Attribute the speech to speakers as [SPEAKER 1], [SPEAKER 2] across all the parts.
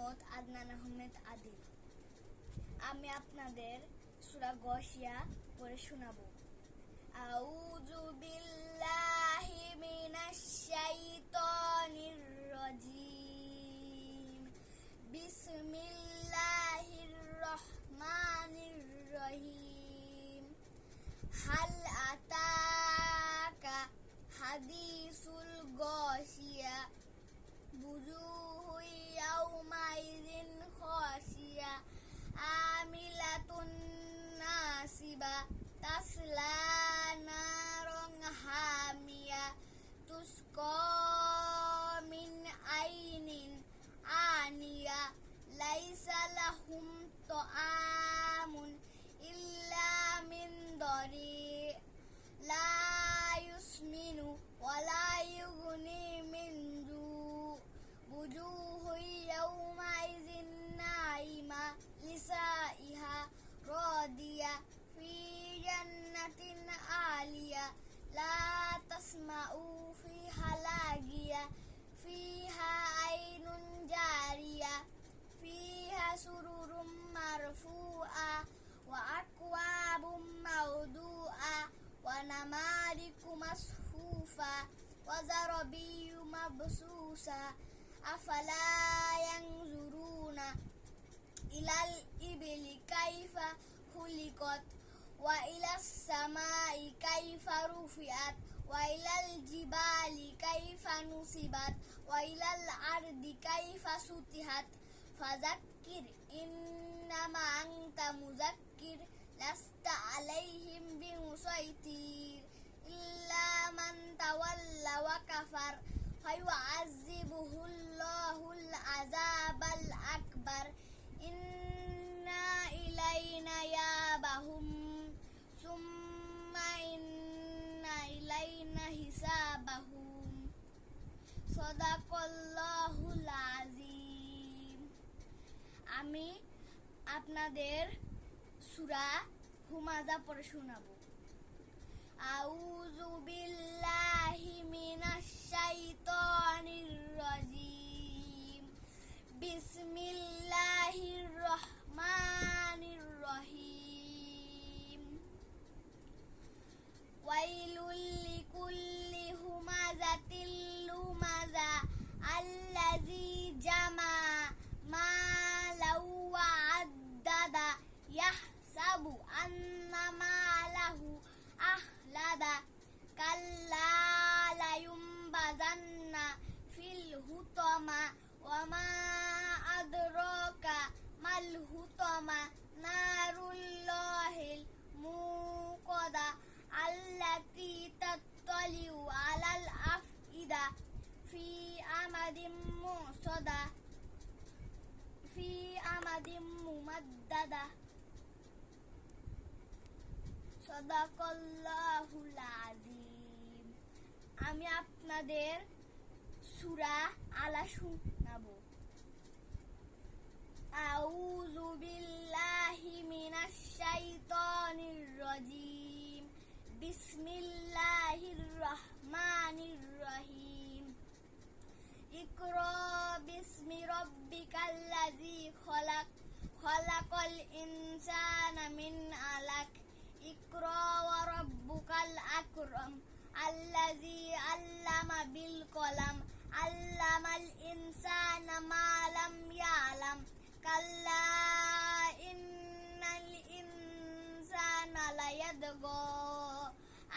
[SPEAKER 1] মোহাম্মদ আদনান আহমেদ আদিল। আমি আপনাদের সূরা গশিয়া পড়ে শোনাবো। আউযু বিল্লাহি মিনাশ শাইতানির রাজিম। বিসমিল্লাহির রহমানির রহিম। হাল আতাকা হাদিসুল গশিয়া বুজুহু ইয়াউমাইযিন খাশিয়া আমিলাতুন নাসিবা তাসলা নারন হামিয়া তুসকা মিন আইনিন আনিয়া লাইসা লাহুম তাআমুন ইল্লা মিন দরি লা ইউসমিনু ওয়ালা ইউগনি মিন জু বুজুহু ইয়াউমাইযিন নাইমা লিসাইহা রাদিয়া ফি জান্নাতিন আলিয়া লা তাসমাউ ফিহা লাগিয়া ফিহা আইনুন জারিয়া ফিহা সুরুরুম মারফুআ ওয়া আকওয়াবুম মাওদুআ ওয়া নামারিকু মাসফুফা ওয়া যারাবিয়্যু মাবসুসা আফালা ইয়ানজুরুনা ইলাল ইবলি কাইফা খুলিকাত ওয়া ইলাস সামাই কাইফা রুফিআত ওয়া ইলাল জিবালি কাইফা নুসিবাত ওয়া ইলাল আরদি কাইফা সুতিহাত ফাযাক্কির ইন্নামা আনতা মুযাক্কির লাস্তা আলাইহিম বিমুসাইতির ইল্লা মান তাওয়াল্লা ওয়া কাফার ফায়ুআযযিবুহুল্লাহুল আযাবাল আকবার ইন্না ইলাইনা ইয়াবাহুম সুম্মা ইন্না ইলাইনা হিসাবাহুম। সাদাকাল্লাহুল আযীম। আমি আপনাদের সূরা হুমাযা পড়ে শোনাবো। আউযু বিল্লাহি মিনাশ শাইতানির রাজিম। বিসমিল্লাহির রহমানির রহিম। ওয়াইলুল লিকুল্লি হুমাযাতিল লুমাযা আল্লাযী জামা মালাউ ওয়া আদ্দাদা ইয়াহসাবু আন্না মালাহু আহলাদা কাল্লা লায়ুমবাযান্না ফিল হুতামা ওয়া মা আদরাকা মাল হুতামা নারুল্লাহিল মুকাদা আল্লাতী তাত্তালিউ আলাল আফইদা ফি আমাদিম মুমাদ্দাদা। সাদাকাল্লাহুল আযীম। আমি আপনাদের সূরা আলা শোনাবো। আউযু বিল্লাহি মিনাশ শাইতানির রাজিম। বিসমিল্লাহির রহমানির রহিম। ইকরা বিসমি রাব্বিকাল্লাযী খালাক খালাকাল ইনসানা মিন আলাক ইকরা ওয়া রাব্বুকাল আকরাম আল্লাযী আল্লামা বিল কলাম আল্লামাল ইনসানা মা লাম ইয়ালাম কাল্লা ইন্নাল ইনসানা লায়াদগা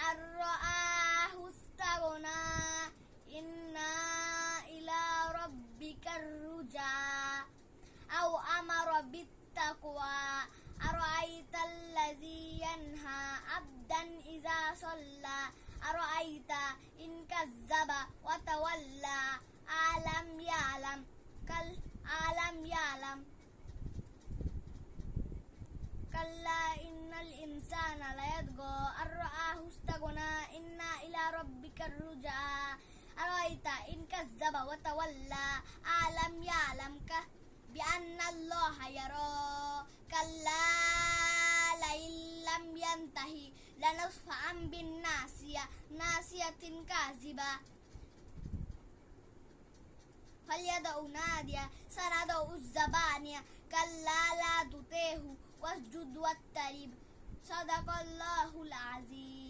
[SPEAKER 1] আর-রাআহু ইসতাগনা ইন্না ইলা রাব্বিকার রুজা আও আমারা বিত্তাকওয়া আরাআইতাল্লাযী ইয়ানহা আবদান ইযা সাল্লা আরাআইতা ইন কাযযাবা ওয়া তাওয়াল্লা আলাম ইয়ালাম কাল্লা ইন্নাল ইনসানা লায়াদগা আর-রাআহু ইসতাগনা ইন্না ইলা রাব্বিকার রুজা আরাআইতা ইন কাযযাবা ওয়া তাওয়াল্লা আলাম ইয়ালাম বিআন্নাল্লাহা ইয়ারা কাল্লা লাইল্লাম ইয়ানতাহি লানাসফা'an বিন নাসিয়াতিন কাযিবা فليدع ناديا سندع الزبانية كلا لا تطعه واسجد واقترب صدق الله العظيم